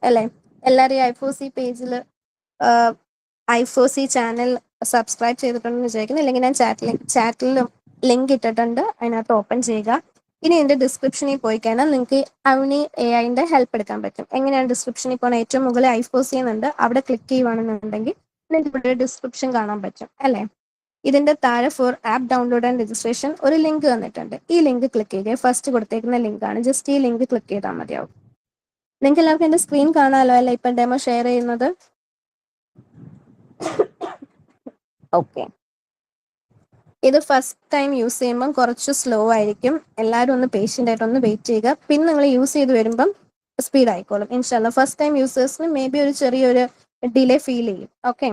അല്ലേ? എല്ലാവരും I4C പേജിൽ I4C ചാനൽ സബ്സ്ക്രൈബ് ചെയ്തിട്ടുണ്ടെന്ന് വിചാരിക്കുന്നു. ഇല്ലെങ്കിൽ ഞാൻ ചാറ്റിൽ ലിങ്ക് ഇട്ടിട്ടുണ്ട്, അതിനകത്ത് ഓപ്പൺ ചെയ്യുക. ഇനി എൻ്റെ ഡിസ്ക്രിപ്ഷനിൽ പോയി കഴിഞ്ഞാൽ നിങ്ങൾക്ക് അവനി AI ഹെൽപ്പ് എടുക്കാൻ പറ്റും. എങ്ങനെയാണ് ഡിസ്ക്രിപ്ഷനിൽ പോകുന്നത്? ഏറ്റവും മുകളിൽ I4C എന്നുണ്ട്, അവിടെ ക്ലിക്ക് ചെയ്യുവാണെന്നുണ്ടെങ്കിൽ നിങ്ങൾക്ക് ഇവിടെ ഡിസ്ക്രിപ്ഷൻ കാണാൻ പറ്റും അല്ലേ? ഇതിന്റെ താഴെ for app download and registration ഒരു ലിങ്ക് തന്നിട്ടുണ്ട്. ഈ ലിങ്ക് ക്ലിക്ക് ചെയ്യുക. ഫസ്റ്റ് കൊടുത്തേക്കുന്ന ലിങ്കാണ്. ജസ്റ്റ് ഈ ലിങ്ക് ക്ലിക്ക് ചെയ്താൽ മതിയാവും. നിങ്ങൾക്ക് എല്ലാവർക്കും എൻ്റെ സ്ക്രീൻ കാണാമല്ലോ അല്ലേ? ഇപ്പം ഡെമോ ഷെയർ ചെയ്യുന്നത്. ഓക്കെ, ഇത് ഫസ്റ്റ് ടൈം യൂസ് ചെയ്യുമ്പം കുറച്ച് സ്ലോ ആയിരിക്കും. എല്ലാവരും ഒന്ന് പേഷ്യൻ്റ് ആയിട്ട് ഒന്ന് വെയിറ്റ് ചെയ്യുക. പിന്നെ നിങ്ങൾ യൂസ് ചെയ്ത് വരുമ്പം സ്പീഡ് ആയിക്കോളും ഇൻഷാല്ല. ഫസ്റ്റ് ടൈം യൂസേഴ്സിന് മേ ബി ഒരു ചെറിയൊരു ഡിലേ ഫീൽ ചെയ്യും. ഓക്കെ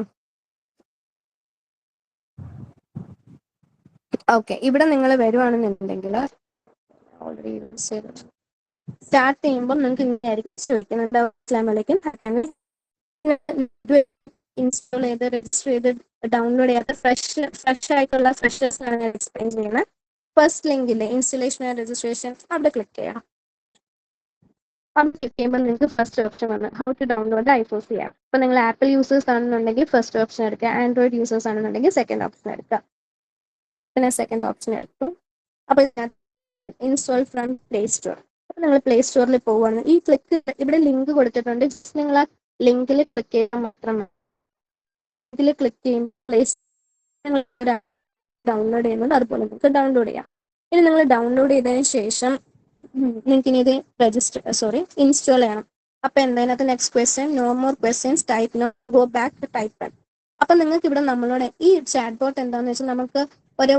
ഓക്കെ, ഇവിടെ നിങ്ങൾ വരുവാണെന്നുണ്ടെങ്കിൽ ഓൾറെഡി യൂസ് ചെയ്ത് സ്റ്റാർട്ട് ചെയ്യുമ്പോൾ നിങ്ങൾക്ക് ഇങ്ങനെ ആയിരിക്കും ചോദിക്കുന്നത്. അസ്സലാമലൈക്കും, ഇൻസ്റ്റാൾ ചെയ്ത് രജിസ്റ്റർ ചെയ്ത് ഡൗൺലോഡ് ചെയ്യാത്ത ഫ്രഷ് ആയിട്ടുള്ള ഫ്രഷേഴ്സിനാണ് ഞാൻ എക്സ്പ്ലെയിൻ ചെയ്യുന്നത്. ഫസ്റ്റ് ലിങ്കില്ലേ ഇൻസ്റ്റലേഷൻ ആൻഡ് രജിസ്ട്രേഷൻ, അവിടെ ക്ലിക്ക് ചെയ്യണം. അവിടെ ക്ലിക്ക് ചെയ്യുമ്പോൾ നിങ്ങൾക്ക് ഫസ്റ്റ് ഓപ്ഷൻ വന്ന് how to download I4C app. ഇപ്പൊ നിങ്ങൾ ആപ്പിൾ യൂസേഴ്സ് ആണെന്നുണ്ടെങ്കിൽ ഫസ്റ്റ് ഓപ്ഷൻ എടുക്കുക, ആൻഡ്രോയിഡ് യൂസേഴ്സ് ആണെന്നുണ്ടെങ്കിൽ സെക്കൻഡ് ഓപ്ഷൻ എടുക്കുക. പിന്നെ സെക്കൻഡ് ഓപ്ഷൻ എടുക്കും. അപ്പൊ ഇൻസ്റ്റാൾ ഫ്രം പ്ലേ സ്റ്റോർ. അപ്പൊ നിങ്ങൾ പ്ലേ സ്റ്റോറിൽ പോവുകയാണ്. ഈ ക്ലിക്ക് ഇവിടെ ലിങ്ക് കൊടുത്തിട്ടുണ്ട്, ജസ്റ്റ് നിങ്ങൾ ആ ലിങ്കിൽ ക്ലിക്ക് ചെയ്യാൻ മാത്രം മതി. ഇതിൽ ക്ലിക്ക് ചെയ്യുമ്പോൾ പ്ലേ സ്റ്റോർ ഡൗൺലോഡ് ചെയ്യുന്നത് അതുപോലെ നിങ്ങൾക്ക് ഡൗൺലോഡ് ചെയ്യാം. ഇനി നിങ്ങൾ ഡൗൺലോഡ് ചെയ്തതിന് ശേഷം നിങ്ങൾക്ക് ഇനി ഇത് ഇൻസ്റ്റാൾ ചെയ്യണം. അപ്പൊ എന്തായാലും next question, no more questions, type no, go back to type. അപ്പൊ നിങ്ങൾക്ക് ഇവിടെ നമ്മളോട് ഈ ചാറ്റ് ബോട്ട് എന്താണെന്ന് വെച്ചാൽ നമുക്ക് ഒരു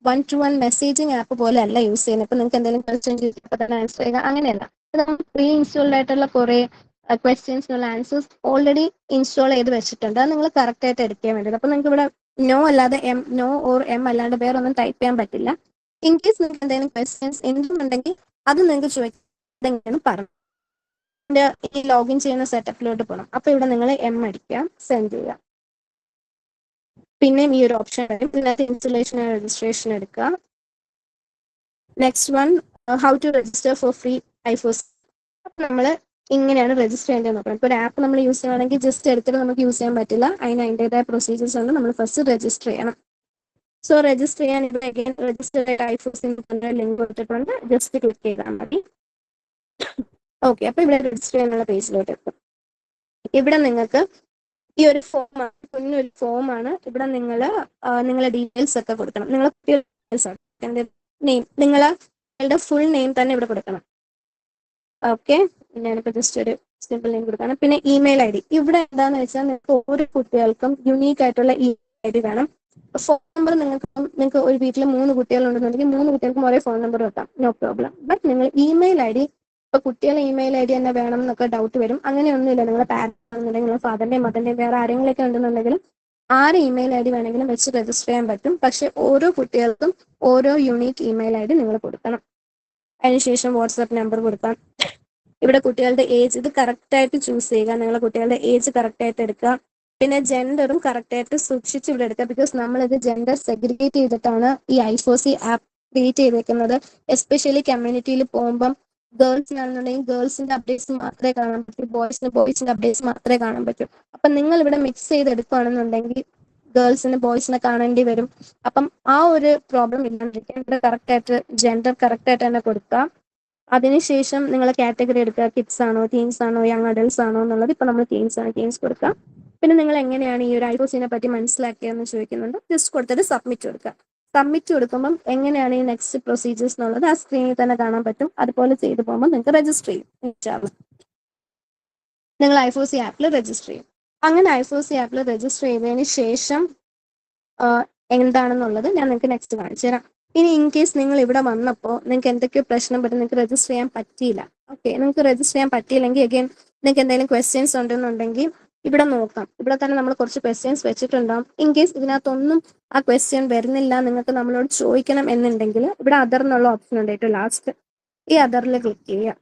one two one messaging app പോലെ അല്ല യൂസ് ചെയ്യുന്നത്. ഇപ്പൊ നിങ്ങൾക്ക് എന്തെങ്കിലും ക്വസ്റ്റ്യൻ ചോദിച്ചാൽ ആൻസർ ചെയ്യുക, അങ്ങനെയല്ല. നമുക്ക് പ്രീ ഇൻസ്റ്റാൾഡ് ആയിട്ടുള്ള കുറെ ക്വസ്റ്റ്യൻസിനുള്ള ആൻസേഴ്സ് ഓൾറെഡി ഇൻസ്റ്റാൾ ചെയ്ത് വെച്ചിട്ടുണ്ട്. അത് നിങ്ങൾ കറക്റ്റ് ആയിട്ട് എടുക്കാൻ വേണ്ടിയിട്ട്. അപ്പൊ നിങ്ങൾക്ക് ഇവിടെ നോ അല്ലാതെ നോ ഓർ എം അല്ലാണ്ട് വേറെ ഒന്നും ടൈപ്പ് ചെയ്യാൻ പറ്റില്ല. ഇൻ കേസ് നിങ്ങൾക്ക് എന്തെങ്കിലും ക്വസ്റ്റ്യൻസ് എന്തുണ്ടെങ്കിൽ അത് നിങ്ങൾക്ക് ചോദിക്കാൻ പറഞ്ഞു. ഈ ലോഗിൻ ചെയ്യുന്ന സെറ്റപ്പിലോട്ട് പോകണം. അപ്പൊ ഇവിടെ നിങ്ങൾ എം അടിക്കുക, സെൻഡ് ചെയ്യുക. പിന്നെയും ഈ ഒരു ഓപ്ഷൻ വരും. ഇതിനകത്ത് ഇൻസ്റ്റലേഷൻ ആൻഡ് രജിസ്ട്രേഷൻ എടുക്കുക. Next one how to register for free I4C. അപ്പൊ നമ്മൾ ഇങ്ങനെയാണ് രജിസ്റ്റർ ചെയ്യേണ്ടത് നോക്കണം. ഇപ്പോൾ ഒരു ആപ്പ് നമ്മൾ യൂസ് ചെയ്യുകയാണെങ്കിൽ ജസ്റ്റ് എടുത്തിട്ട് നമുക്ക് യൂസ് ചെയ്യാൻ പറ്റില്ല. അതിൻ്റെതായ പ്രൊസീജിയേഴ്സ് ഉണ്ട്. നമ്മൾ ഫസ്റ്റ് രജിസ്റ്റർ ചെയ്യണം. സോ രജിസ്റ്റർ ചെയ്യാൻ ഇവിടെ അഗൈൻ രജിസ്റ്റർ I4C ലിങ്ക് കൊടുത്തിട്ടുണ്ട്, ജസ്റ്റ് ക്ലിക്ക് ചെയ്താൽ മതി. ഓക്കെ, അപ്പൊ ഇവിടെ രജിസ്റ്റർ ചെയ്യാനുള്ള പേജിലോട്ട് എത്തും. ഇവിടെ നിങ്ങൾക്ക് ഈ ഒരു ഫോമാണ്, കുഞ്ഞൊരു ഫോമാണ്. ഇവിടെ നിങ്ങളെ ഡീറ്റെയിൽസ് ഒക്കെ കൊടുക്കണം. നിങ്ങളെ നെയിം, നിങ്ങളുടെ ഫുൾ നെയിം തന്നെ ഇവിടെ കൊടുക്കണം. ഓക്കെ, ഞാനിപ്പോൾ ജസ്റ്റ് ഒരു സിമ്പിൾ നെയിം കൊടുക്കണം. പിന്നെ ഇമെയിൽ ID. ഇവിടെ എന്താണെന്ന് വെച്ചാൽ നിങ്ങൾക്ക് ഓരോ കുട്ടികൾക്കും യുണീക്ക് ആയിട്ടുള്ള ഇമെയിൽ ID വേണം. ഫോൺ നമ്പർ നിങ്ങൾക്ക് ഒരു വീട്ടിൽ 3 കുട്ടികളുണ്ടെന്നുണ്ടെങ്കിൽ 3 കുട്ടികൾക്കും ഒരേ ഫോൺ നമ്പർ വെക്കാം, നോ പ്രോബ്ലം. ബട്ട് നിങ്ങൾ ഇമെയിൽ ID, ഇപ്പൊ കുട്ടികളെ ഇമെയിൽ ID തന്നെ വേണം എന്നൊക്കെ ഡൗട്ട് വരും. അങ്ങനെയൊന്നുമില്ല. നിങ്ങളുടെ പാരന്റ് ആണെന്നുണ്ടെങ്കിൽ നിങ്ങളുടെ ഫാദറിന്റെയും മദറിന്റെയും വേറെ ആരെങ്കിലൊക്കെ ഉണ്ടെന്നുണ്ടെങ്കിലും ആര് ഇമെയിൽ ID വേണമെങ്കിലും വെച്ച് രജിസ്റ്റർ ചെയ്യാൻ പറ്റും. പക്ഷെ ഓരോ കുട്ടികൾക്കും ഓരോ യുണീക്ക് ഇമെയിൽ ID നിങ്ങൾ കൊടുക്കണം. അതിനുശേഷം വാട്സാപ്പ് നമ്പർ കൊടുക്കാം. ഇവിടെ കുട്ടികളുടെ ഏജ് ഇത് കറക്റ്റ് ആയിട്ട് ചൂസ് ചെയ്യുക. നിങ്ങളുടെ കുട്ടികളുടെ ഏജ് കറക്റ്റ് ആയിട്ട് എടുക്കുക. പിന്നെ ജെൻഡറും കറക്റ്റ് ആയിട്ട് സൂക്ഷിച്ച് ഇവിടെ എടുക്കുക. ബിക്കോസ് നമ്മളിത് ജെൻഡർ സെഗ്രിഗേറ്റ് ചെയ്തിട്ടാണ് ഈ I4C ആപ്പ് ക്രിയേറ്റ് ചെയ്തേക്കുന്നത്. എസ്പെഷ്യലി കമ്മ്യൂണിറ്റിയിൽ പോകുമ്പം ഗേൾസിനാണെന്നുണ്ടെങ്കിൽ ഗേൾസിന്റെ അപ്ഡേറ്റ്സ് മാത്രമേ കാണാൻ പറ്റൂ, ബോയ്സിന്റെ അപ്ഡേറ്റ്സ് മാത്രമേ കാണാൻ പറ്റൂ. അപ്പൊ നിങ്ങൾ ഇവിടെ മിക്സ് ചെയ്തെടുക്കുകയാണെന്നുണ്ടെങ്കിൽ ഗേൾസിന് ബോയ്സിനെ കാണേണ്ടി വരും. അപ്പം ആ ഒരു പ്രോബ്ലം ഇല്ലാണ്ടിരിക്കാൻ ഇവിടെ കറക്റ്റ് ആയിട്ട് ജെൻഡർ കറക്റ്റ് ആയിട്ട് തന്നെ കൊടുക്കുക. അതിനുശേഷം നിങ്ങൾ കാറ്റഗറി എടുക്കുക, കിഡ്സ് ആണോ, ടീൻസ് ആണോ, യങ് അഡൽട്സ് ആണോ എന്നുള്ളത്. ഇപ്പൊ നമ്മൾ ടീൻസ് ആണ്, ടീൻസ് കൊടുക്കുക. പിന്നെ നിങ്ങൾ എങ്ങനെയാണ് ഈ ഒരു I4C പറ്റി മനസ്സിലാക്കിയതെന്ന് ചോദിക്കുന്നുണ്ട്. ജസ്റ്റ് കൊടുത്തിട്ട് സബ്മിറ്റ് കൊടുക്കുക. സബ്മിറ്റ് കൊടുക്കുമ്പോൾ എങ്ങനെയാണ് ഈ നെക്സ്റ്റ് പ്രൊസീജിയേഴ്സ് എന്നുള്ളത് ആ സ്ക്രീനിൽ തന്നെ കാണാൻ പറ്റും. അതുപോലെ ചെയ്തു പോകുമ്പോൾ നിങ്ങൾക്ക് രജിസ്റ്റർ ചെയ്യും. നിങ്ങൾ I4C ആപ്പിൽ രജിസ്റ്റർ ചെയ്യും. അങ്ങനെ I4C ആപ്പിൽ രജിസ്റ്റർ ചെയ്തതിന് ശേഷം എന്താണെന്നുള്ളത് ഞാൻ നിങ്ങൾക്ക് നെക്സ്റ്റ് കാണിച്ചു തരാം. ഇനി ഇൻ കേസ് നിങ്ങൾ ഇവിടെ വന്നപ്പോൾ നിങ്ങൾക്ക് എന്തൊക്കെയോ പ്രശ്നം പറ്റും, നിങ്ങൾക്ക് രജിസ്റ്റർ ചെയ്യാൻ പറ്റിയില്ല. ഓക്കെ, നിങ്ങൾക്ക് രജിസ്റ്റർ ചെയ്യാൻ പറ്റിയില്ലെങ്കിൽ അഗൈൻ നിങ്ങൾക്ക് എന്തെങ്കിലും ക്വസ്റ്റ്യൻസ് ഉണ്ടെന്നുണ്ടെങ്കിൽ ഇവിടെ നോക്കാം. ഇവിടെ തന്നെ നമ്മൾ കുറച്ച് ക്വസ്റ്റ്യൻസ് വെച്ചിട്ടുണ്ടാവും. ഇൻ കേസ് ഇതിനകത്തൊന്നും ആ ക്വസ്റ്റ്യൻ വരുന്നില്ല, നിങ്ങൾക്ക് നമ്മളോട് ചോദിക്കണം എന്നുണ്ടെങ്കിൽ ഇവിടെ അതർ എന്നുള്ള ഓപ്ഷൻ ഉണ്ട് ഏറ്റവും ലാസ്റ്റ്. ഈ അതറിൽ ക്ലിക്ക് ചെയ്യുക.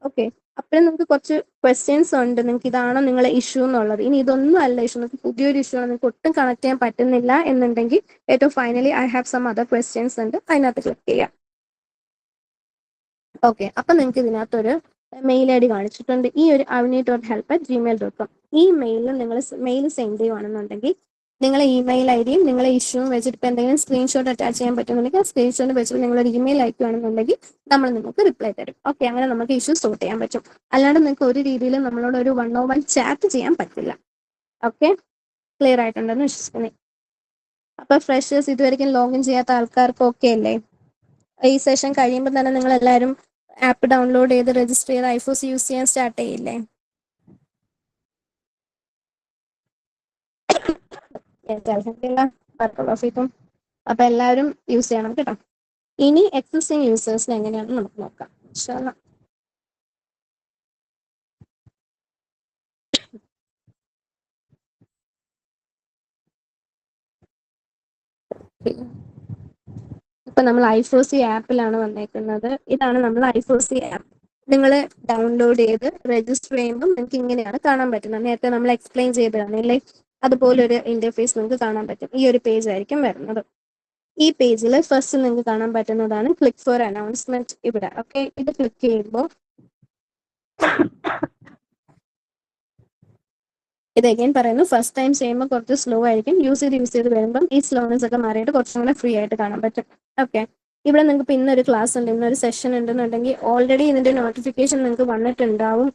ഓക്കെ, അപ്പോഴും നിങ്ങൾക്ക് കുറച്ച് ക്വസ്റ്റ്യൻസ് ഉണ്ട്. നിങ്ങൾക്ക് ഇതാണോ നിങ്ങളെ ഇഷ്യൂ എന്നുള്ളത്. ഇനി ഇതൊന്നും അല്ല ഇഷ്യൂ, നിങ്ങൾക്ക് പുതിയൊരു ഇഷ്യൂ ആണ്, നിങ്ങൾക്ക് ഒട്ടും കണക്ട് ചെയ്യാൻ പറ്റുന്നില്ല എന്നുണ്ടെങ്കിൽ ഏറ്റവും finally I have some other questions ഉണ്ട്, അതിനകത്ത് ക്ലിക്ക് ചെയ്യാം. ഓക്കെ, അപ്പൊ നിങ്ങൾക്ക് ഇതിനകത്തൊരു മെയിൽ ഐ ഡി കാണിച്ചിട്ടുണ്ട്. ഈ ഒരു avni.help@gmail.com ഈ മെയിലിൽ നിങ്ങൾ മെയിൽ സെൻഡ് ചെയ്യുവാണെന്നുണ്ടെങ്കിൽ നിങ്ങളെ ഇമെയിൽ ഐ ഡിയും നിങ്ങളെ ഇഷ്യൂവും വെച്ചിട്ട് ഇപ്പം എന്തെങ്കിലും സ്ക്രീൻഷോട്ട് അറ്റാച്ച് ചെയ്യാൻ പറ്റുന്നുണ്ടെങ്കിൽ ആ സ്ക്രീൻഷോട്ട് വെച്ചിട്ട് നിങ്ങളൊരു ഇമെയിൽ അയക്കുകയാണെന്നുണ്ടെങ്കിൽ നമ്മൾ നിങ്ങൾക്ക് റിപ്ലൈ തരും. ഓക്കെ, അങ്ങനെ നമുക്ക് ഇഷ്യൂ സോർട്ട് ചെയ്യാൻ പറ്റും. അല്ലാണ്ട് നിങ്ങൾക്ക് ഒരു രീതിയിലും നമ്മളോട് ഒരു 1-on-1 ചാറ്റ് ചെയ്യാൻ പറ്റില്ല. ഓക്കെ, ക്ലിയർ ആയിട്ടുണ്ടെന്ന് വിശ്വസിക്കുന്നു. അപ്പൊ ഫ്രഷേഴ്സ് ഇതുവരെയും ലോഗിൻ ചെയ്യാത്ത ആൾക്കാർക്ക് ഓക്കെ അല്ലേ? ഈ സെഷൻ കഴിയുമ്പോൾ തന്നെ നിങ്ങൾ എല്ലാവരും ആപ്പ് ഡൗൺലോഡ് ചെയ്ത് രജിസ്റ്റർ ചെയ്ത് ഐഫോസ് യൂസ് ചെയ്യാൻ സ്റ്റാർട്ട് ചെയ്യില്ലേ? അപ്പൊ എല്ലാവരും യൂസ് ചെയ്യണം കേട്ടോ. ഇനി എക്സിസ്റ്റിംഗ് യൂസേഴ്സിന് എങ്ങനെയാണെന്ന് നമുക്ക് നോക്കാം. ഇപ്പൊ നമ്മൾ ഐഫോസി ആപ്പിലാണ് വന്നേക്കുന്നത്. ഇതാണ് നമ്മൾ ഐഫോസി ആപ്പ്. നിങ്ങൾ ഡൗൺലോഡ് ചെയ്ത് രജിസ്റ്റർ ചെയ്യുമ്പോൾ നിങ്ങൾക്ക് ഇങ്ങനെയാണ് കാണാൻ പറ്റുന്നത്. നേരത്തെ നമ്മൾ എക്സ്പ്ലെയിൻ ചെയ്തതാണ് അല്ലേ? അതുപോലെ ഒരു ഇന്റർഫേസ് നിങ്ങൾക്ക് കാണാൻ പറ്റും. ഈ ഒരു പേജ് ആയിരിക്കും വരുന്നത്. ഈ പേജിൽ ഫസ്റ്റ് നിങ്ങൾക്ക് കാണാൻ പറ്റുന്നതാണ് ക്ലിക്ക് ഫോർ അനൗൺസ്മെന്റ് ഇവിടെ. ഓക്കെ, ഇത് ക്ലിക്ക് ചെയ്യുമ്പോൾ ഇത് അഗൈൻ പറയുന്നു, ഫസ്റ്റ് ടൈം ചെയ്യുമ്പോൾ കുറച്ച് സ്ലോ ആയിരിക്കും. യൂസ് ചെയ്ത് വരുമ്പം ഈ സ്ലോനെസ് ഒക്കെ മാറിയിട്ട് കുറച്ചും കൂടെ ഫ്രീ ആയിട്ട് കാണാൻ പറ്റും. ഓക്കെ, ഇവിടെ നിങ്ങൾക്ക് ഇന്നൊരു ക്ലാസ് ഉണ്ട്, ഇന്നൊരു സെഷൻ ഉണ്ടെന്നുണ്ടെങ്കിൽ ഓൾറെഡി ഇതിന്റെ നോട്ടിഫിക്കേഷൻ നിങ്ങൾക്ക് വന്നിട്ടുണ്ടാവും.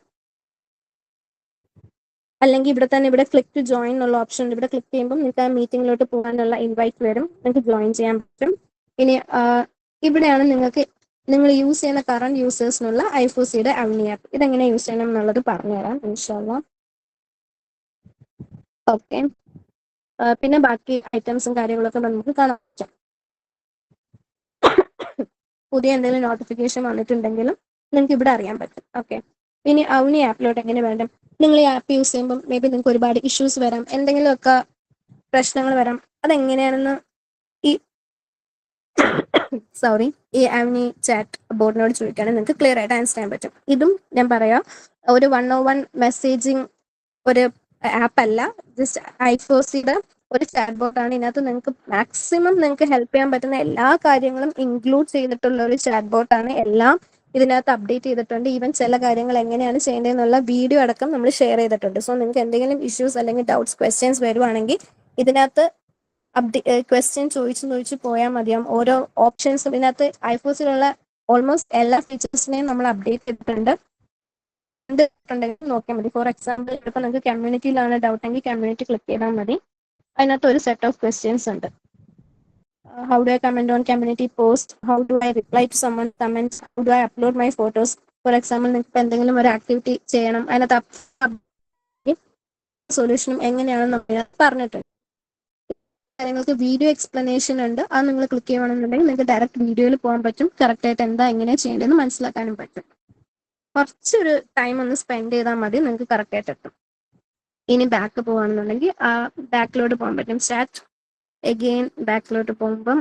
അല്ലെങ്കിൽ ഇവിടെ തന്നെ ഇവിടെ ക്ലിക്ക് ടു ജോയിൻ എന്നുള്ള ഓപ്ഷൻ ഉണ്ട്. ഇവിടെ ക്ലിക്ക് ചെയ്യുമ്പോൾ നിങ്ങൾക്ക് ആ മീറ്റിംഗിലോട്ട് പോകാനുള്ള ഇൻവൈറ്റ് വരും, നിങ്ങൾക്ക് ജോയിൻ ചെയ്യാൻ പറ്റും. ഇനി ഇവിടെയാണ് നിങ്ങൾക്ക് നിങ്ങൾ യൂസ് ചെയ്യുന്ന കറണ്ട് യൂസേഴ്സിനുള്ള ഐഫോസിയുടെ അവനി ആപ്പ് ഇതെങ്ങനെ യൂസ് ചെയ്യണം എന്നുള്ളത് പറഞ്ഞുതരാം ഇൻഷാല്ലാ. ഓക്കെ, പിന്നെ ബാക്കി ഐറ്റംസും കാര്യങ്ങളൊക്കെ നമുക്ക് കാണാൻ പറ്റും. പുതിയ എന്തെങ്കിലും നോട്ടിഫിക്കേഷൻ വന്നിട്ടുണ്ടെങ്കിലും നിങ്ങൾക്ക് ഇവിടെ അറിയാൻ പറ്റും. ഓക്കെ, ഇനി അവനി ആപ്പിലോട്ട് എങ്ങനെ വേണം? നിങ്ങൾ ഈ ആപ്പ് യൂസ് ചെയ്യുമ്പോൾ മേ ബി നിങ്ങൾക്ക് ഒരുപാട് ഇഷ്യൂസ് വരാം, എന്തെങ്കിലുമൊക്കെ പ്രശ്നങ്ങൾ വരാം. അതെങ്ങനെയാണെന്ന് ഈ അവനി ചാറ്റ് ബോർഡിനോട് ചോദിക്കുകയാണെങ്കിൽ നിങ്ങൾക്ക് ക്ലിയർ ആയിട്ട് ആൻസർ ചെയ്യാൻ പറ്റും. ഇതും ഞാൻ പറയാം, ഒരു 1-on-1 മെസ്സേജിങ് ഒരു ആപ്പ് അല്ല, ജസ്റ്റ് ഐഫോസിയുടെ ഒരു ചാറ്റ് ബോട്ടാണ്. ഇതിനകത്ത് നിങ്ങൾക്ക് മാക്സിമം നിങ്ങൾക്ക് ഹെൽപ്പ് ചെയ്യാൻ പറ്റുന്ന എല്ലാ കാര്യങ്ങളും ഇൻക്ലൂഡ് ചെയ്തിട്ടുള്ള ഒരു ചാറ്റ് ബോട്ടാണ്. എല്ലാം ഇതിനകത്ത് അപ്ഡേറ്റ് ചെയ്തിട്ടുണ്ട്. ഈവൻ ചില കാര്യങ്ങൾ എങ്ങനെയാണ് ചെയ്യേണ്ടതെന്നുള്ള വീഡിയോ അടക്കം നമ്മൾ ഷെയർ ചെയ്തിട്ടുണ്ട്. സോ നിങ്ങൾക്ക് എന്തെങ്കിലും ഇഷ്യൂസ് അല്ലെങ്കിൽ ഡൗട്ട്സ് ക്വസ്റ്റ്യൻസ് വരുവാണെങ്കിൽ ഇതിനകത്ത് ക്വസ്റ്റ്യൻ ചോദിച്ചു പോയാൽ മതിയാവും. ഓരോ ഓപ്ഷൻസും ഇതിനകത്ത് ഐഫോസിലുള്ള ഓൾമോസ്റ്റ് എല്ലാ ഫീച്ചേഴ്സിനെയും നമ്മൾ അപ്ഡേറ്റ് ചെയ്തിട്ടുണ്ട്. നോക്കിയാൽ മതി. ഫോർ എക്സാമ്പിൾ ഇപ്പൊ നിങ്ങൾക്ക് കമ്മ്യൂണിറ്റിയിലാണ് ഡൗട്ട് എങ്കിൽ കമ്മ്യൂണിറ്റി ക്ലിക്ക് ചെയ്താൽ മതി. അതിനകത്ത് ഒരു സെറ്റ് ഓഫ് ക്വസ്റ്റ്യൻസ് ഉണ്ട്. How do I comment on community post, how do I reply to someone comments, how do I upload my photos. For example നിങ്ങൾക്ക് എന്തെങ്കിലും ഒരു ആക്ടിവിറ്റി ചെയ്യണം, അതിനകത്ത് സൊല്യൂഷനും എങ്ങനെയാണെന്ന് നമ്മൾ പറഞ്ഞിട്ടുണ്ട്. കാര്യങ്ങൾക്ക് വീഡിയോ എക്സ്പ്ലനേഷൻ ഉണ്ട്, അത് നിങ്ങൾ ക്ലിക്ക് ചെയ്യുകയാണെന്നുണ്ടെങ്കിൽ നിങ്ങൾക്ക് ഡയറക്റ്റ് വീഡിയോയിൽ പോകാൻ പറ്റും. കറക്റ്റ് ആയിട്ട് എന്താ എങ്ങനെയാണ് ചെയ്യേണ്ടതെന്ന് മനസ്സിലാക്കാനും പറ്റും. കുറച്ചൊരു ടൈം ഒന്ന് സ്പെൻഡ് ചെയ്താൽ മതി, നിങ്ങൾക്ക് കറക്റ്റ് ആയിട്ട് എത്തും. ഇനി ബാക്ക് പോവാണെന്നുണ്ടെങ്കിൽ ആ ബാക്കിലോട്ട് പോകാൻ പറ്റും. സ്റ്റാർട്ട് അഗെയിൻ ബാക്കിലോട്ട് പോകുമ്പം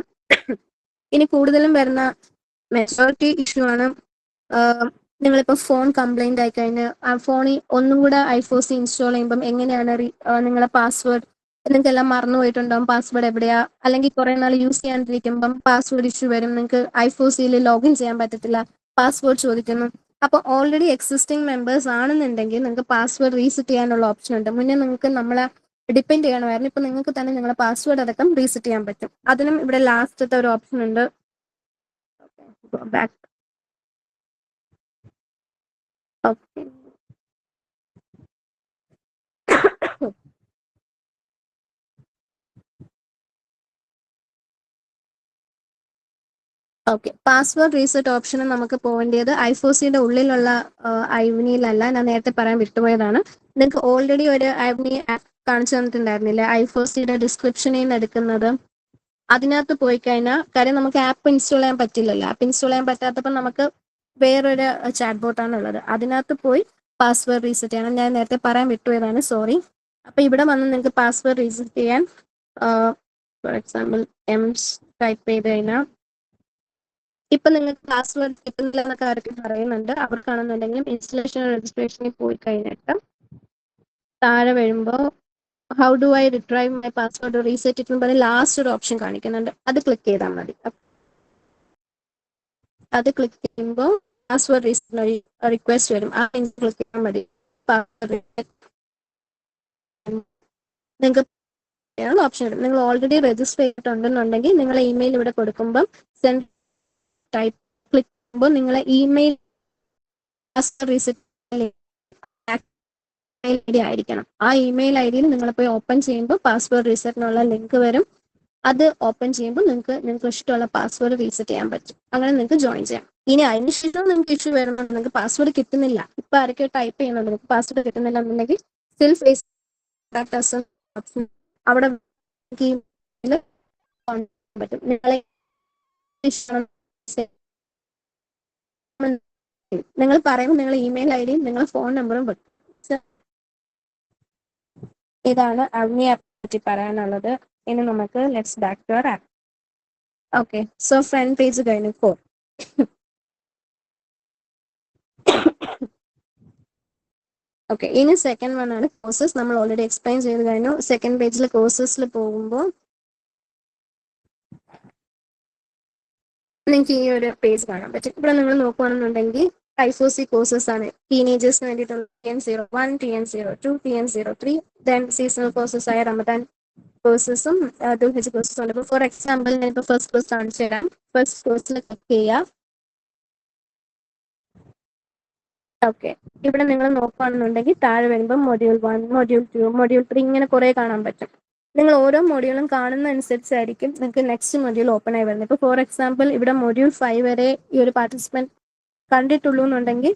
ഇനി കൂടുതലും വരുന്ന മെജോറിറ്റി ഇഷ്യൂ ആണ്. നിങ്ങളിപ്പോൾ ഫോൺ കംപ്ലൈന്റ് ആയി കഴിഞ്ഞ് ആ ഫോണിൽ ഒന്നും കൂടെ ഐഫോസി ഇൻസ്റ്റാൾ ചെയ്യുമ്പം എങ്ങനെയാണ് നിങ്ങളെ പാസ്വേഡ് നിങ്ങൾക്ക് എല്ലാം മറന്നു പോയിട്ടുണ്ടാവും, പാസ്വേഡ് എവിടെയാ, അല്ലെങ്കിൽ കുറെ നാൾ യൂസ് ചെയ്യാണ്ടിരിക്കുമ്പം പാസ്വേഡ് ഇഷ്യൂ വരും, നിങ്ങൾക്ക് ഐഫോസിയിൽ ലോഗിൻ ചെയ്യാൻ പറ്റത്തില്ല, പാസ്വേഡ് ചോദിക്കുന്നു. അപ്പോൾ ഓൾറെഡി എക്സിസ്റ്റിംഗ് മെമ്പേഴ്സ് ആണെന്നുണ്ടെങ്കിൽ നിങ്ങൾക്ക് പാസ്വേഡ് റീസെറ്റ് ചെയ്യാനുള്ള ഓപ്ഷൻ ഉണ്ട്. മുന്നേ നിങ്ങൾക്ക് നമ്മളെ ഡിപ്പെൻഡ് ചെയ്യണമായിരുന്നു, ഇപ്പൊ നിങ്ങൾക്ക് തന്നെ നിങ്ങളുടെ പാസ്വേഡ് അടക്കം റീസെറ്റ് ചെയ്യാൻ പറ്റും. അതിനും ഇവിടെ ലാസ്റ്റത്തെ ഒരു ഓപ്ഷൻ ഉണ്ട്, back. Okay, okay, password reset option നമുക്ക് പോകേണ്ടത് ഐഫോസിയുടെ ഉള്ളിലുള്ള ഐവനിയിലല്ല. ഞാൻ നേരത്തെ പറയാൻ വിട്ടുപോയതാണ്. നിങ്ങൾക്ക് ഓൾറെഡി ഒരു ഐവനി ആപ്പ് കാണിച്ചു തന്നിട്ടുണ്ടായിരുന്നില്ലേ, ഐഫോസിയുടെ ഡിസ്ക്രിപ്ഷനിൽ നിന്ന് എടുക്കുന്നത്. അതിനകത്ത് പോയി കഴിഞ്ഞാൽ കാര്യം നമുക്ക് ആപ്പ് ഇൻസ്റ്റാൾ ചെയ്യാൻ പറ്റില്ലല്ലോ. ആപ്പ് ഇൻസ്റ്റാൾ ചെയ്യാൻ പറ്റാത്തപ്പോൾ നമുക്ക് വേറൊരു ചാറ്റ് ബോട്ടാണ് ഉള്ളത്. അതിനകത്ത് പോയി പാസ്വേഡ് റീസെറ്റ് ചെയ്യണം. ഞാൻ നേരത്തെ പറയാൻ വിട്ടുപോയതാണ്, സോറി. അപ്പൊ ഇവിടെ വന്ന് നിങ്ങൾക്ക് പാസ്വേഡ് റീസെറ്റ് ചെയ്യാൻ ഫോർ എക്സാമ്പിൾ എംസ് ടൈപ്പ് ചെയ്ത് കഴിഞ്ഞാൽ ഇപ്പൊ നിങ്ങൾക്ക് പാസ്വേഡ് കിട്ടുന്നില്ല എന്നൊക്കെ ആർക്കും പറയുന്നുണ്ട്. അവർക്കാണെന്നുണ്ടെങ്കിലും ഇൻസ്റ്റലേഷൻ രജിസ്ട്രേഷനിൽ പോയി കഴിഞ്ഞിട്ട് താഴെ വരുമ്പോൾ how do I retrieve my password reset it എന്ന് പറഞ്ഞ് ലാസ്റ്റ് ഒരു ഓപ്ഷൻ കാണിക്കുന്നുണ്ട്, അത് ക്ലിക്ക് ചെയ്താൽ മതി. അത് ക്ലിക്ക് ചെയ്യുമ്പോൾ പാസ്വേഡ് റീസെറ്റ് റിക്വസ്റ്റ് വരും. ആ ലിങ്ക് ക്ലിക്ക് ചെയ്യാൻ മതി. നിങ്ങൾക്ക് ഓപ്ഷൻ വരും. നിങ്ങൾ ഓൾറെഡി രജിസ്റ്റർ ചെയ്തിട്ടുണ്ടെന്നുണ്ടെങ്കിൽ നിങ്ങളെ ഇമെയിൽ ഇവിടെ കൊടുക്കുമ്പോൾ സെൻഡ് ടൈപ്പ് ക്ലിക്ക് ചെയ്യുമ്പോൾ നിങ്ങളെ email password reset mail I D ആയിരിക്കണം. ആ ഇമെയിൽ ഐ ഡിയിൽ നിങ്ങൾ പോയി ഓപ്പൺ ചെയ്യുമ്പോൾ പാസ്വേഡ് റീസെറ്റിനുള്ള ലിങ്ക് വരും. അത് ഓപ്പൺ ചെയ്യുമ്പോൾ നിങ്ങൾക്ക് ഇഷ്ടമുള്ള പാസ്വേഡ് റീസെറ്റ് ചെയ്യാൻ പറ്റും. അങ്ങനെ നിങ്ങൾക്ക് ജോയിൻ ചെയ്യാം. ഇനി അതിന് ശേഷം നിങ്ങൾക്ക് ഇഷ്യൂ വരുന്നുണ്ട്, നിങ്ങൾക്ക് പാസ്വേഡ് കിട്ടുന്നില്ല, ഇപ്പൊ ആരൊക്കെ ടൈപ്പ് ചെയ്യുന്നുണ്ട്, നിങ്ങൾക്ക് പാസ്വേഡ് കിട്ടുന്നില്ല എന്നുണ്ടെങ്കിൽ സ്റ്റിൽ ഫേസ് അവിടെ പറ്റും. നിങ്ങളെ നിങ്ങൾ പറയുമ്പോൾ നിങ്ങൾ ഇമെയിൽ ഐ ഡിയും നിങ്ങളെ ഫോൺ നമ്പറും വെക്കും. ഇതാണ് അവ്നി ആപ്പിനെ പറ്റി പറയാനുള്ളത്. ഇനി നമുക്ക് let's back to our app. Okay, so front page കഴിഞ്ഞു. 4 ഓക്കെ, ഇനി സെക്കൻഡ് വൺ ആണ് കോഴ്സസ്. നമ്മൾ ഓൾറെഡി എക്സ്പ്ലെയിൻ ചെയ്ത് കഴിഞ്ഞു. സെക്കൻഡ് പേജിൽ കോഴ്സസിൽ പോകുമ്പോൾ നിങ്ങൾക്ക് ഈ ഒരു പേജ് കാണാൻ പറ്റും. ഇവിടെ നിങ്ങൾ നോക്കുകയാണെന്നുണ്ടെങ്കിൽ ഐഫോസി കോഴ്സസ് ആണ്. ടീനേജേഴ്സിന് വേണ്ടിയിട്ടുള്ള TN01, TN02, TN03, then seasonal courses ആയ റമദാൻ കോഴ്സസും 2H കോഴ്സസും ഉണ്ട്. ഇപ്പോൾ ഫോർ എക്സാമ്പിൾ ഞാനിപ്പോൾ ഫസ്റ്റ് കോഴ്സ് കാണിച്ചു തരാം. ഫസ്റ്റ് കോഴ്സിൽ ക്ലിക്ക് ചെയ്യുക. ഓക്കെ, ഇവിടെ നിങ്ങൾ നോക്കുകയാണെന്നുണ്ടെങ്കിൽ താഴെ വരുമ്പോൾ മൊഡ്യൂൾ 1, മൊഡ്യൂൾ 2, മൊഡ്യൂൾ 3 ഇങ്ങനെ കുറെ കാണാൻ പറ്റും. നിങ്ങൾ ഓരോ മൊഡ്യൂളും കാണുന്ന അനുസരിച്ചായിരിക്കും നിങ്ങൾക്ക് നെക്സ്റ്റ് മൊഡ്യൂൾ ഓപ്പൺ ആയി വരുന്നത്. ഇപ്പോൾ ഫോർ എക്സാമ്പിൾ ഇവിടെ മൊഡ്യൂൾ 5 വരെ ഈ ഒരു പാർട്ടിസിപ്പൻറ്റ് കണ്ടിട്ടുള്ളൂ എന്നുണ്ടെങ്കിൽ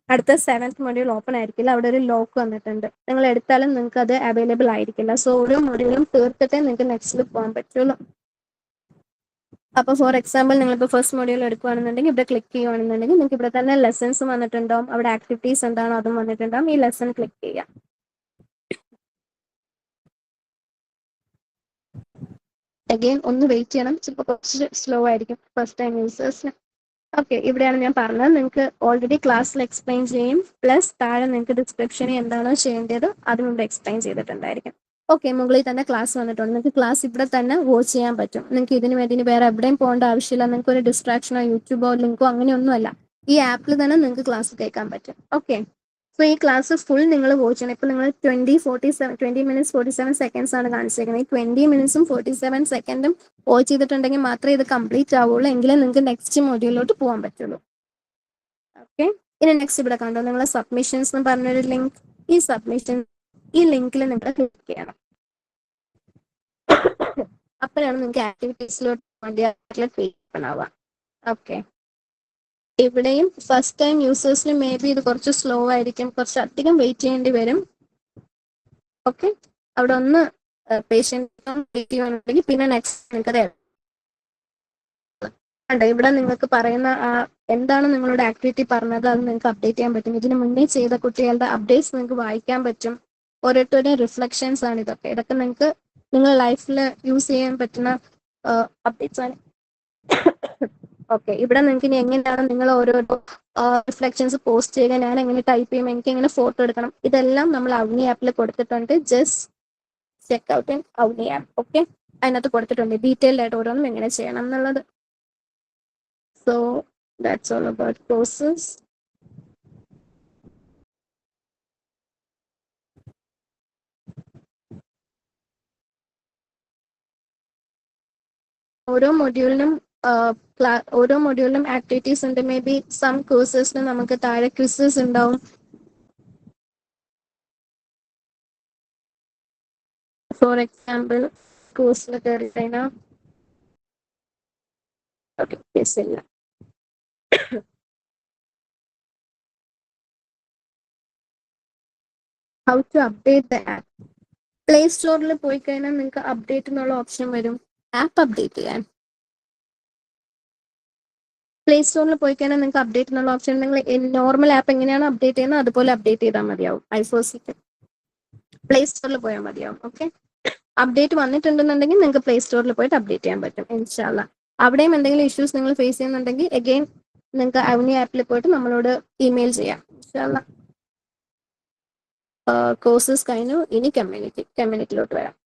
അടുത്ത 7th മൊഡ്യൂൾ ഓപ്പൺ ആയിരിക്കില്ല. അവിടെ ഒരു ലോക്ക് വന്നിട്ടുണ്ട്. നിങ്ങൾ എടുത്താലും നിങ്ങൾക്ക് അത് അവൈലബിൾ ആയിരിക്കില്ല. സോ ഓരോ മൊഡ്യൂളും തീർത്തിട്ടേ നിങ്ങൾക്ക് നെക്സ്റ്റിൽ പോകാൻ പറ്റുള്ളൂ. അപ്പോൾ ഫോർ എക്സാമ്പിൾ നിങ്ങളിപ്പോൾ ഫസ്റ്റ് മൊഡ്യൂൾ എടുക്കുകയാണെന്നുണ്ടെങ്കിൽ ഇവിടെ ക്ലിക്ക് ചെയ്യുകയാണെന്നുണ്ടെങ്കിൽ നിങ്ങൾക്ക് ഇവിടെ തന്നെ ലെസൺസ് വന്നിട്ടുണ്ടാവും. അവിടെ ആക്ടിവിറ്റീസ് എന്താണോ അതും വന്നിട്ടുണ്ടാവും. ഈ ലെസൺ ക്ലിക്ക് ചെയ്യാം. അഗെയിൻ ഒന്ന് വെയിറ്റ് ചെയ്യണം, ചിലപ്പോൾ കുറച്ച് സ്ലോ ആയിരിക്കും ഫസ്റ്റ് ടൈം യൂസേഴ്സിന്. ഓക്കെ, ഇവിടെയാണ് ഞാൻ പറഞ്ഞത് നിങ്ങൾക്ക് ഓൾറെഡി ക്ലാസ്സിൽ എക്സ്പ്ലെയിൻ ചെയ്യും. പ്ലസ് താഴെ നിങ്ങൾക്ക് ഡിസ്ക്രിപ്ഷനിൽ എന്താണോ ചെയ്യേണ്ടത് അതും ഇവിടെ എക്സ്പ്ലെയിൻ ചെയ്തിട്ടുണ്ടായിരിക്കും. ഓക്കെ, മുകളിൽ തന്നെ ക്ലാസ് വന്നിട്ടുണ്ട്. നിങ്ങൾക്ക് ക്ലാസ് ഇവിടെ തന്നെ വാച്ച് ചെയ്യാൻ പറ്റും. നിങ്ങൾക്ക് ഇതിന് വേണ്ടി വേറെ എവിടെയും പോകേണ്ട ആവശ്യമില്ല. നിങ്ങൾക്ക് ഒരു ഡിസ്ട്രാക്ഷനോ യൂട്യൂബോ ലിങ്കോ അങ്ങനെയൊന്നുമല്ല. ഈ ആപ്പിൽ തന്നെ നിങ്ങൾക്ക് ക്ലാസ് കേൾക്കാൻ പറ്റും. ഓക്കെ, സോ ഈ ക്ലാസ് ഫുൾ നിങ്ങൾ വാച്ച് ചെയ്യണം. ഇപ്പൊ നിങ്ങൾ 20 മിനിറ്റ്സ് 47 സെക്കൻഡ്സ് ആണ് കാണിച്ചിരിക്കുന്നത്. ഈ 20 മിനിറ്റ്സും 47 സെക്കൻഡും വാച്ച് ചെയ്തിട്ടുണ്ടെങ്കിൽ മാത്രമേ ഇത് കംപ്ലീറ്റ് ആവുള്ളൂ. എങ്കിലേ നിങ്ങൾക്ക് നെക്സ്റ്റ് മൊഡ്യൂളിലോട്ട് പോകാൻ പറ്റുള്ളൂ. ഓക്കെ, ഇനി നെക്സ്റ്റ് ഇവിടെ കണ്ടോ നിങ്ങൾ സബ്മിഷൻസ് എന്ന് പറഞ്ഞൊരു ലിങ്ക്. ഈ സബ്മിഷൻ ഈ ലിങ്കിൽ നിങ്ങൾ ക്ലിക്ക് ചെയ്യണം. അപ്പോഴാണ് നിങ്ങൾക്ക് ആക്ടിവിറ്റീസിലോട്ട് വേണ്ടി ഓപ്പൺ ആവുക. ഓക്കെ, ഇവിടെയും ഫസ്റ്റ് ടൈം യൂസേഴ്സിന് മേ ബി ഇത് കുറച്ച് സ്ലോ ആയിരിക്കും, കുറച്ച് അധികം വെയിറ്റ് ചെയ്യേണ്ടി വരും. ഓക്കെ, അവിടെ ഒന്ന് പേഷ്യൻ്റ് വെയിറ്റ് ചെയ്യുകയാണെന്നുണ്ടെങ്കിൽ പിന്നെ നെക്സ്റ്റ് നിങ്ങൾക്ക് ഇവിടെ നിങ്ങൾക്ക് പറയുന്ന എന്താണ് നിങ്ങളുടെ ആക്ടിവിറ്റി പറഞ്ഞത് അത് നിങ്ങൾക്ക് അപ്ഡേറ്റ് ചെയ്യാൻ പറ്റും. ഇതിന് മുന്നേ ചെയ്ത കുട്ടികളുടെ അപ്ഡേറ്റ്സ് നിങ്ങൾക്ക് വായിക്കാൻ പറ്റും. ഓരോരുത്തരുടെ റിഫ്ലക്ഷൻസ് ആണ് ഇതൊക്കെ. ഇതൊക്കെ നിങ്ങൾക്ക് നിങ്ങൾ ലൈഫിൽ യൂസ് ചെയ്യാൻ പറ്റുന്ന അപ്ഡേറ്റ്സ് ആണ്. ഓക്കെ, ഇവിടെ നിങ്ങൾക്ക് ഇനി എങ്ങനെയാണ് നിങ്ങൾ ഓരോ റിഫ്ലക്ഷൻസ് പോസ്റ്റ് ചെയ്യുക, ഞാൻ എങ്ങനെ ടൈപ്പ് ചെയ്യും, എനിക്ക് എങ്ങനെ ഫോട്ടോ എടുക്കണം, ഇതെല്ലാം നമ്മൾ അവ്നി ആപ്പിൽ കൊടുത്തിട്ടുണ്ട്. Just check out in Avni app. Okay, അതിനകത്ത് കൊടുത്തിട്ടുണ്ട് ഡീറ്റെയിൽഡ് ആയിട്ട് ഓരോന്നും എങ്ങനെ ചെയ്യണം എന്നുള്ളത്. So that's all about courses. ഓരോ മൊഡ്യൂളിനും ആക്ടിവിറ്റീസ് ഉണ്ട്. മേ ബി സം കോഴ്സസിന് നമുക്ക് താഴെ ക്വിസസ് ഉണ്ടാവും. ഫോർ എക്സാമ്പിൾ കോഴ്സിൽ കയറി കഴിഞ്ഞാൽ ഓക്കെ ക്വിസ് ഇല്ല. How to update the app. Play സ്റ്റോറിൽ പോയി കഴിഞ്ഞാൽ നിങ്ങൾക്ക് അപ്ഡേറ്റ് എന്നുള്ള ഓപ്ഷൻ വരും. ആപ്പ് അപ്ഡേറ്റ് ചെയ്യാൻ പ്ലേ സ്റ്റോറിൽ പോയി കഴിഞ്ഞാൽ നിങ്ങൾക്ക് അപ്ഡേറ്റ് എന്നുള്ള ഓപ്ഷൻ, നിങ്ങൾ നോർമൽ ആപ്പ് എങ്ങനെയാണ് അപ്ഡേറ്റ് ചെയ്യുന്നത് അതുപോലെ അപ്ഡേറ്റ് ചെയ്താൽ മതിയാവും. ഐഫോസിക്ക് പ്ലേ സ്റ്റോറിൽ പോയാൽ മതിയാവും. ഓക്കെ, അപ്ഡേറ്റ് വന്നിട്ടുണ്ടെന്നുണ്ടെങ്കിൽ നിങ്ങൾക്ക് പ്ലേ സ്റ്റോറിൽ പോയിട്ട് അപ്ഡേറ്റ് ചെയ്യാൻ പറ്റും ഇൻഷാല്ല. അവിടെയും എന്തെങ്കിലും ഇഷ്യൂസ് നിങ്ങൾ ഫേസ് ചെയ്യുന്നുണ്ടെങ്കിൽ അഗെയിൻ നിങ്ങൾക്ക് അവനി ആപ്പിൽ പോയിട്ട് നമ്മളോട് ഇമെയിൽ ചെയ്യാം ഇൻഷാല്ല. കോഴ്സസ് കഴിഞ്ഞു, ഇനി കമ്മ്യൂണിറ്റിയിലോട്ട് വരാം.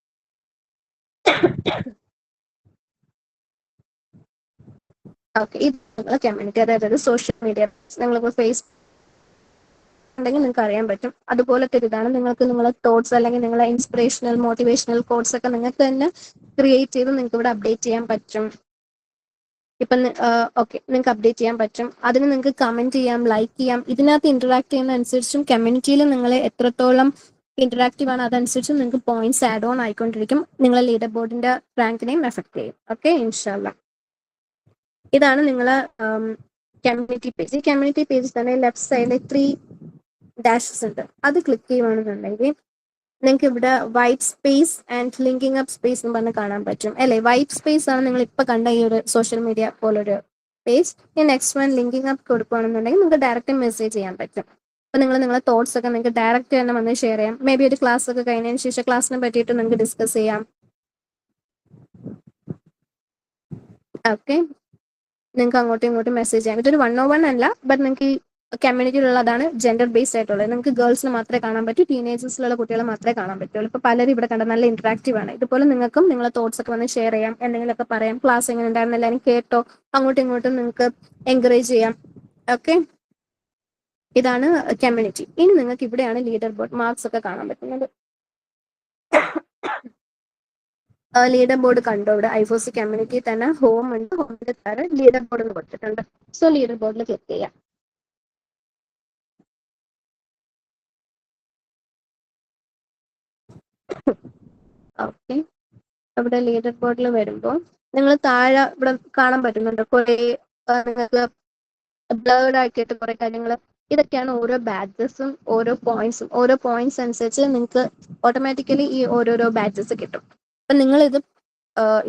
ഓക്കെ, ഇത് നിങ്ങളെ കമ്മ്യൂണിറ്റി, അതായത് സോഷ്യൽ മീഡിയ, നിങ്ങളിപ്പോൾ ഫേസ്ബുക്ക് ഉണ്ടെങ്കിൽ നിങ്ങൾക്ക് അറിയാൻ പറ്റും. അതുപോലത്തെ ഇതാണ് നിങ്ങൾക്ക് നിങ്ങളെ തോട്ട്സ് അല്ലെങ്കിൽ നിങ്ങളെ ഇൻസ്പിറേഷണൽ മോട്ടിവേഷണൽ കോട്സ് ഒക്കെ നിങ്ങൾക്ക് തന്നെ ക്രിയേറ്റ് ചെയ്ത് നിങ്ങൾക്ക് ഇവിടെ അപ്ഡേറ്റ് ചെയ്യാൻ പറ്റും. ഇപ്പം ഓക്കെ, നിങ്ങൾക്ക് അപ്ഡേറ്റ് ചെയ്യാൻ പറ്റും. അതിന് നിങ്ങൾക്ക് കമന്റ് ചെയ്യാം, ലൈക്ക് ചെയ്യാം. ഇതിനകത്ത് ഇന്ററാക്ട് ചെയ്യുന്ന അനുസരിച്ചും കമ്മ്യൂണിറ്റിയിൽ നിങ്ങൾ എത്രത്തോളം ഇന്ററാക്റ്റീവ് ആണ് അതനുസരിച്ച് നിങ്ങൾക്ക് പോയിന്റ്സ് ആഡ് ഓൺ ആയിക്കൊണ്ടിരിക്കും. നിങ്ങളെ ലീഡർ ബോർഡിന്റെ റാങ്കിനെയും എഫക്ട് ചെയ്യും. ഓക്കെ, ഇൻഷാല്ല. ഇതാണ് നിങ്ങളെ കമ്മ്യൂണിറ്റി പേജ്. ഈ കമ്മ്യൂണിറ്റി പേജിൽ തന്നെ ലെഫ്റ്റ് സൈഡിൽ 3 ഡാഷസ് ഉണ്ട്. അത് ക്ലിക്ക് ചെയ്യുകയാണെന്നുണ്ടെങ്കിൽ നിങ്ങൾക്ക് ഇവിടെ white space and linking up space എന്ന് പറഞ്ഞ് കാണാൻ പറ്റും അല്ലേ. വൈറ്റ് സ്പേസ് ആണ് നിങ്ങൾ ഇപ്പൊ കണ്ട ഈ ഒരു സോഷ്യൽ മീഡിയ പോലൊരു പേജ്. ഈ നെക്സ്റ്റ് വൺ ലിങ്കിങ് അപ്പ് കൊടുക്കുകയാണെന്നുണ്ടെങ്കിൽ നിങ്ങൾക്ക് ഡയറക്റ്റ് മെസ്സേജ് ചെയ്യാൻ പറ്റും. അപ്പൊ നിങ്ങളെ തോട്ട്സ് ഒക്കെ നിങ്ങൾക്ക് ഡയറക്റ്റ് തന്നെ വന്ന് ഷെയർ ചെയ്യാം. മേ ബി ഒരു ക്ലാസ് ഒക്കെ കഴിഞ്ഞതിന് ശേഷം ക്ലാസ്സിനെ പറ്റിയിട്ട് നിങ്ങൾക്ക് ഡിസ്കസ് ചെയ്യാം. ഓക്കെ, നിങ്ങൾക്ക് അങ്ങോട്ടും ഇങ്ങോട്ടും മെസ്സേജ് ചെയ്യാം. ഇതൊരു 101 അല്ല, ബട്ട് നിങ്ങൾക്ക് ഈ കമ്മ്യൂണിറ്റിയിലുള്ളതാണ് ജെൻഡർ ബേസ്ഡ് ആയിട്ടുള്ളത്. നിങ്ങൾക്ക് ഗേൾസിന് മാത്രമേ കാണാൻ പറ്റൂ, ടീനേജേഴ്സിലുള്ള കുട്ടികളെ മാത്രമേ കാണാൻ പറ്റുള്ളൂ. ഇപ്പൊ പലരും ഇവിടെ കണ്ട നല്ല ഇന്ററാക്റ്റീവ് ആണ്. ഇതുപോലെ നിങ്ങൾക്കും നിങ്ങളെ തോട്ട്സ് ഒക്കെ വന്ന് ഷെയർ ചെയ്യാം, എന്തെങ്കിലുമൊക്കെ പറയാം. ക്ലാസ് എങ്ങനെ ഉണ്ടായിരുന്നു, എല്ലാവരും കേട്ടോ, അങ്ങോട്ടും ഇങ്ങോട്ടും നിങ്ങൾക്ക് എൻകറേജ് ചെയ്യാം. ഓക്കെ, ഇതാണ് കമ്മ്യൂണിറ്റി. ഇനി നിങ്ങൾക്ക് ഇവിടെയാണ് ലീഡർ ബോർഡ് മാർക്സ് ഒക്കെ കാണാൻ പറ്റുന്നത്. ലീഡർ ബോർഡ് കണ്ടോ, ഇവിടെ ഐഫോസി കമ്മ്യൂണിറ്റി തന്നെ ഹോം ഉണ്ട്. ഹോമിന്റെ താഴെ ലീഡർ ബോർഡ് കൊടുത്തിട്ടുണ്ട്. സോ ലീഡർ ബോർഡിൽ ക്ലിക്ക് ചെയ്യാം. ഓക്കെ, അവിടെ ലീഡർ ബോർഡിൽ വരുമ്പോൾ നിങ്ങൾ താഴെ ഇവിടെ കാണാൻ പറ്റുന്നുണ്ട് കുറെ നിങ്ങൾക്ക് ബ്ലേർഡ് ആക്കിയിട്ട് കുറെ കാര്യങ്ങൾ. ഇതൊക്കെയാണ് ഓരോ ബാച്ചസും ഓരോ പോയിന്റ്സും. ഓരോ പോയിന്റ്സ് അനുസരിച്ച് നിങ്ങൾക്ക് ഓട്ടോമാറ്റിക്കലി ഈ ഓരോരോ ബാച്ചസ് കിട്ടും. അപ്പൊ നിങ്ങൾ ഇത്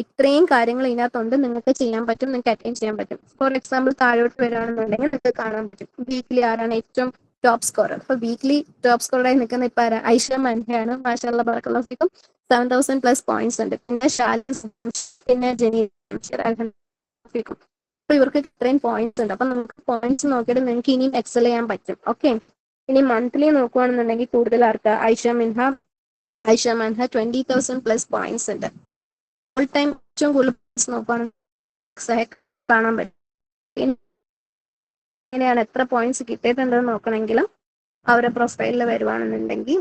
ഇത്രയും കാര്യങ്ങൾ ഇതിനകത്തുണ്ട്, നിങ്ങൾക്ക് ചെയ്യാൻ പറ്റും, നിങ്ങൾക്ക് അറ്റൈൻ ചെയ്യാൻ പറ്റും. ഫോർ എക്സാമ്പിൾ താഴോട്ട് വരികയാണെന്നുണ്ടെങ്കിൽ നിങ്ങൾക്ക് കാണാൻ പറ്റും വീക്കിലി ആരാണ് ഏറ്റവും ടോപ്പ് സ്കോറർ. അപ്പൊ വീക്കിലി ടോപ്പ് സ്കോറായി നിൽക്കുന്ന ഇപ്പൊ ഐഷ മൻഹയാണ്. മാഷാഅല്ലാ ബറക്കല്ലാഹു ഫീക്കും. 7000+ പോയിന്റ്സ് ഉണ്ട്. പിന്നെ പിന്നെ ജെനി. അപ്പൊ ഇവർക്ക് ഇത്രയും പോയിന്റ്സ് ഉണ്ട്. അപ്പൊ നമുക്ക് പോയിന്റ്സ് നോക്കിയിട്ട് നിങ്ങൾക്ക് ഇനിയും എക്സൽ ചെയ്യാൻ പറ്റും. ഓക്കെ, ഇനി മന്ത്ലി നോക്കുവാണെന്നുണ്ടെങ്കിൽ കൂടുതൽ ആർക്ക് ഐഷ മൻഹ 20,000+ പോയിന്റ്സ് ഉണ്ട്. ഓൾ ടൈം ഏറ്റവും കൂടുതൽ നോക്കുകയാണെങ്കിൽ കാണാൻ പറ്റും. ഇങ്ങനെയാണ് എത്ര പോയിന്റ്സ് കിട്ടിയിട്ടുണ്ടെന്ന് നോക്കണമെങ്കിൽ അവരുടെ പ്രൊഫൈലിൽ വരുവാണെന്നുണ്ടെങ്കിൽ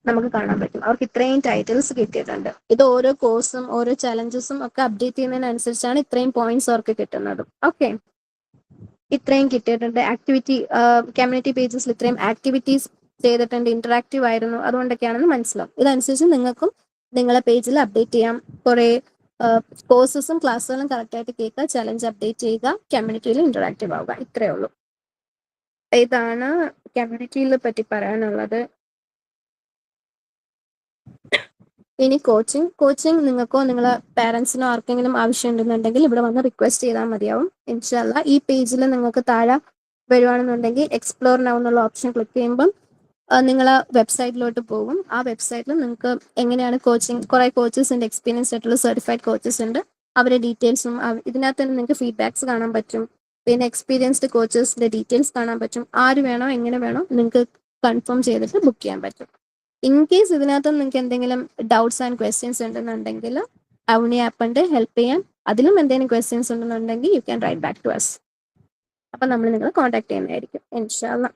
നമുക്ക് കാണാൻ പറ്റും അവർക്ക് ഇത്രയും ടൈറ്റിൽസ് കിട്ടിയിട്ടുണ്ട്. ഇത് ഓരോ കോഴ്സും ഓരോ ചലഞ്ചസും ഒക്കെ അപ്ഡേറ്റ് ചെയ്യുന്നതിനനുസരിച്ചാണ് ഇത്രയും പോയിന്റ്സ് അവർക്ക് കിട്ടുന്നത്. ഓക്കെ, ഇത്രയും കിട്ടിയിട്ടുണ്ട്. ആക്ടിവിറ്റി കമ്മ്യൂണിറ്റി പേജസിൽ ഇത്രയും ആക്ടിവിറ്റീസ് ചെയ്തിട്ടുണ്ട്, ഇന്ററാക്റ്റീവ് ആയിരുന്നു, അതുകൊണ്ടൊക്കെയാണെന്ന് മനസ്സിലാവും. ഇതനുസരിച്ച് നിങ്ങൾക്കും നിങ്ങളെ പേജിൽ അപ്ഡേറ്റ് ചെയ്യാം. കുറെ കോഴ്സസും ക്ലാസ്സുകളും കറക്റ്റായിട്ട് കേൾക്കുക, ചലഞ്ച് അപ്ഡേറ്റ് ചെയ്യുക, കമ്മ്യൂണിറ്റിയിൽ ഇന്ററാക്റ്റീവ് ആവുക. ഇത്രയേ ഉള്ളൂ. ഇതാണ് കമ്മ്യൂണിറ്റിയെ പറ്റി പറയാനുള്ളത്. ഇനി കോച്ചിങ് നിങ്ങൾക്കോ നിങ്ങളെ പാരന്റ്സിനോ ആർക്കെങ്കിലും ആവശ്യമുണ്ടെന്നുണ്ടെങ്കിൽ ഇവിടെ വന്ന് റിക്വസ്റ്റ് ചെയ്താൽ മതിയാവും. ഇൻഷാല്ലാ ഈ പേജിൽ നിങ്ങൾക്ക് താഴെ വരുവാണെന്നുണ്ടെങ്കിൽ എക്സ്പ്ലോർ നൗ എന്നുള്ള ഓപ്ഷൻ ക്ലിക്ക് ചെയ്യുമ്പം നിങ്ങൾ വെബ്സൈറ്റിലോട്ട് പോകും. ആ വെബ്സൈറ്റിൽ നിങ്ങൾക്ക് എങ്ങനെയാണ് കോച്ചിങ്, കുറെ കോച്ചസിന്റെ എക്സ്പീരിയൻസ് ആയിട്ടുള്ള സർട്ടിഫൈഡ് കോച്ചസ് ഉണ്ട്. അവരുടെ ഡീറ്റെയിൽസും ഇതിനകത്ത് തന്നെ നിങ്ങൾക്ക് ഫീഡ്ബാക്സ് കാണാൻ പറ്റും. പിന്നെ എക്സ്പീരിയൻസ്ഡ് കോച്ചസിന്റെ ഡീറ്റെയിൽസ് കാണാൻ പറ്റും. ആര് വേണോ എങ്ങനെ വേണോ നിങ്ങൾക്ക് കൺഫേം ചെയ്തിട്ട് ബുക്ക് ചെയ്യാൻ പറ്റും. ഇൻ കേസ് ഇതിനകത്ത് നിങ്ങൾക്ക് എന്തെങ്കിലും ഡൗട്ട്സ് ആൻഡ് ക്വസ്റ്റ്യൻസ് ഉണ്ടെന്നുണ്ടെങ്കിൽ അവണി ആപ്പ് ഉണ്ട്, ഹെൽപ്പ് ചെയ്യാൻ. അതിലും എന്തെങ്കിലും ക്വസ്റ്റ്യൻസ് ഉണ്ടെന്നുണ്ടെങ്കിൽ you can write back to us. അപ്പൊ നമ്മൾ നിങ്ങൾ കോൺടാക്ട് ചെയ്യുന്നതായിരിക്കും ഇൻഷാല്ലാ.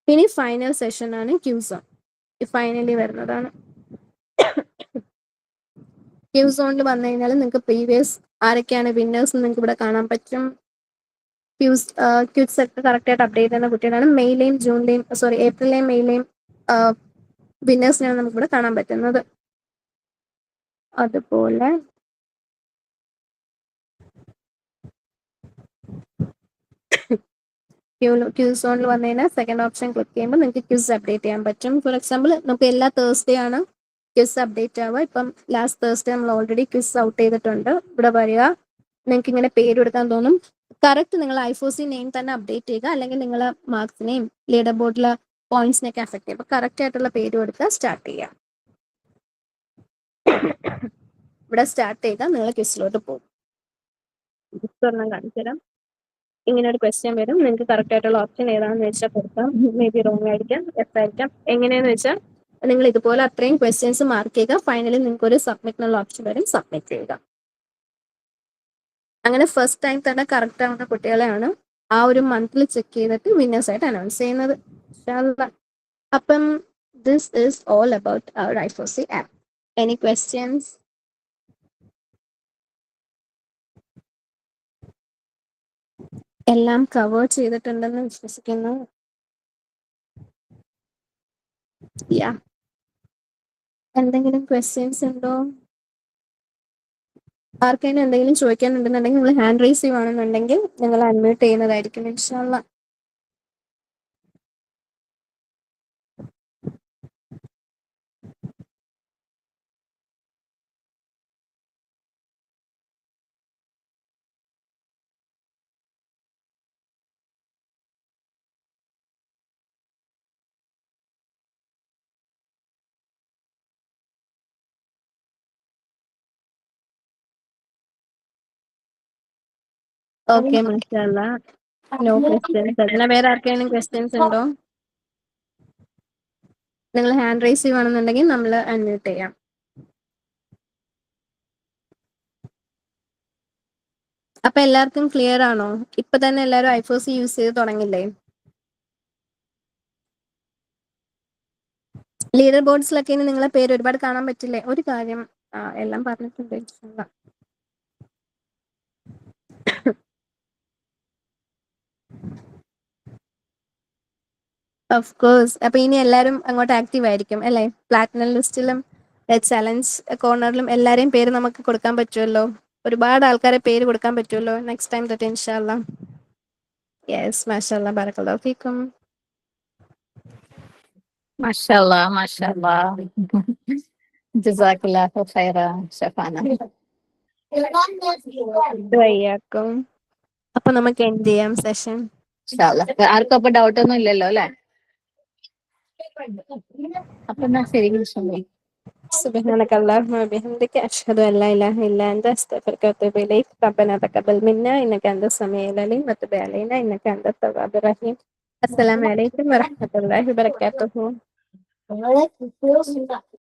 ഇനി ഫൈനൽ സെഷൻ ആണ് ക്യൂസോൺ. ഫൈനലി വരുന്നതാണ്. ക്യൂസോണിൽ വന്നു കഴിഞ്ഞാൽ നിങ്ങൾക്ക് പ്രീവിയസ് ആരൊക്കെയാണ് വിന്നേഴ്സ് നിങ്ങൾക്ക് ഇവിടെ കാണാൻ പറ്റും. ക്യൂസ് ഒക്കെ കറക്റ്റ് ആയിട്ട് അപ്ഡേറ്റ് ചെയ്യുന്ന കുട്ടികളാണ്. ഏപ്രിലെയും മെയിലെയും വിന്നേഴ്സിനാണ് നമുക്ക് ഇവിടെ കാണാൻ പറ്റുന്നത്. അതുപോലെ ക്യൂസോണിൽ വന്നു കഴിഞ്ഞാൽ സെക്കൻഡ് ഓപ്ഷൻ ക്ലിക്ക് ചെയ്യുമ്പോൾ നിങ്ങൾക്ക് ക്യൂസ് അപ്ഡേറ്റ് ചെയ്യാൻ പറ്റും. ഫോർ എക്സാമ്പിൾ നമുക്ക് എല്ലാ തേഴ്സ്ഡേ ആണ് ക്വിസ് അപ്ഡേറ്റ് ആവുക. ഇപ്പം ലാസ്റ്റ് തേഴ്സ്ഡേ നമ്മൾ ഓൾറെഡി ക്വിസ് ഔട്ട് ചെയ്തിട്ടുണ്ട്. ഇവിടെ വരിക, നിങ്ങൾക്ക് ഇങ്ങനെ പേര് കൊടുക്കാൻ തോന്നും. കറക്റ്റ് നിങ്ങൾ ഐഫോസി നെയിം തന്നെ അപ്ഡേറ്റ് ചെയ്യുക, അല്ലെങ്കിൽ നിങ്ങൾ മാർക്സിനെയും ലീഡർ ബോർഡിലെ പോയിന്റ്സിനെയൊക്കെ അഫക്ട് ചെയ്യും. അപ്പോൾ കറക്റ്റ് ആയിട്ടുള്ള പേര് കൊടുക്കുക, സ്റ്റാർട്ട് ചെയ്യുക. ഇവിടെ സ്റ്റാർട്ട് ചെയ്താൽ നിങ്ങൾ ക്വിസിലോട്ട് പോകും. കാണിച്ചു തരാം. ഇങ്ങനെ ഒരു ക്വസ്റ്റ്യൻ വരും. നിങ്ങൾക്ക് കറക്റ്റ് ആയിട്ടുള്ള ഓപ്ഷൻ ഏതാണെന്ന് വെച്ചാൽ കൊടുക്കാം. മേ ബി റോങ് ആയിരിക്കാം, എസ് ആയിരിക്കാം. എങ്ങനെയാന്ന് വെച്ചാൽ നിങ്ങൾ ഇതുപോലെ അത്രയും ക്വസ്റ്റ്യൻസ് മാർക്ക് ചെയ്യുക. ഫൈനലി നിങ്ങൾക്ക് ഒരു സബ്മിറ്റ് എന്നുള്ള ഓപ്ഷൻ വരും, സബ്മിറ്റ് ചെയ്യുക. അങ്ങനെ ഫസ്റ്റ് ടൈം തന്നെ കറക്റ്റ് ആവുന്ന കുട്ടികളെയാണ് ആ ഒരു മന്തിൽ ചെക്ക് ചെയ്തിട്ട് വിന്നേഴ്സ് ആയിട്ട് അനൗൺസ് ചെയ്യുന്നത്. ഇൻഷാല്ലാ. അപ്പം this is all about our ഐഫോസി ആപ്പ്. Any questions? എല്ലാം കവർ ചെയ്തിട്ടുണ്ടെന്ന് വിശ്വസിക്കുന്നു. യാ, എന്തെങ്കിലും ക്വസ്റ്റ്യൻസ് ഉണ്ടോ? ആർക്കെങ്കിലും എന്തെങ്കിലും ചോദിക്കാനുണ്ടെന്നുണ്ടെങ്കിൽ നിങ്ങൾ ഹാൻഡ് റൈസ് ചെയ്യുവാണെന്നുണ്ടെങ്കിൽ നിങ്ങൾ അൺമ്യൂട്ട് ചെയ്യുന്നതായിരിക്കും ഇൻഷാല്ലാ. ഓക്കെ, മാഷാഅല്ലാ. No questions. അതിന് വേറെ ആർക്കെങ്കിലും ക്വസ്റ്റ്യൻസ് ഉണ്ടോ? നിങ്ങൾ ഹാൻഡ് റൈസ് ചെയ്യുവാണെന്നുണ്ടെങ്കിൽ നമ്മൾ അൺമ്യൂട്ട് ചെയ്യാം. അപ്പൊ എല്ലാവർക്കും ക്ലിയർ ആണോ? ഇപ്പൊ തന്നെ എല്ലാവരും ഐഫോസി യൂസ് ചെയ്ത് തുടങ്ങില്ലേ? ലീഡർ ബോർഡ്സിലൊക്കെ ഇനി നിങ്ങളെ പേര് ഒരുപാട് കാണാൻ പറ്റില്ലേ? ഒരു കാര്യം, എല്ലാം പറഞ്ഞിട്ടുണ്ട് ഇൻഷാല്ലാ. Of course. അപ്പൊ ഇനി എല്ലാരും അങ്ങോട്ട് ആക്റ്റീവ് ആയിരിക്കും അല്ലെ? പ്ലാറ്റിനം ലിസ്റ്റിലും ചലഞ്ച് കോർണറിലും എല്ലാരെയും പേര് നമുക്ക് കൊടുക്കാൻ പറ്റുമല്ലോ. ഒരുപാട് ആൾക്കാരെ പേര് കൊടുക്കാൻ പറ്റുമല്ലോ നെക്സ്റ്റ് ടൈം തൊട്ട് ഇൻഷാല്ലാ. യെസ്, മാഷാഅല്ലാ, ബറകല്ലാഹു ഫീക്കും. മാഷാഅല്ലാ, മാഷാഅല്ലാ. ജസാക്കല്ലാഹു ഖൈറ ഷഫാന. വയ്യാക്കും. അപ്പൊ നമുക്ക് എൻഡ് ചെയ്യാം സെഷൻ. ഇൻഷാല്ലാ. ആർക്കും അപ്പൊ ഡൗട്ട് ഒന്നും ഇല്ലല്ലോ അല്ലെ? അപ്പൊ എന്നാ ശരി. سبحانك اللهم وبحمدك أشهد أن لا إله إلا أنت أستغفرك وأتوب إليك. ربنا تقبل منا إنك أنت السميع العليم وتب علينا إنك أنت التواب الرحيم. السلام عليكم ورحمة الله وبركاته.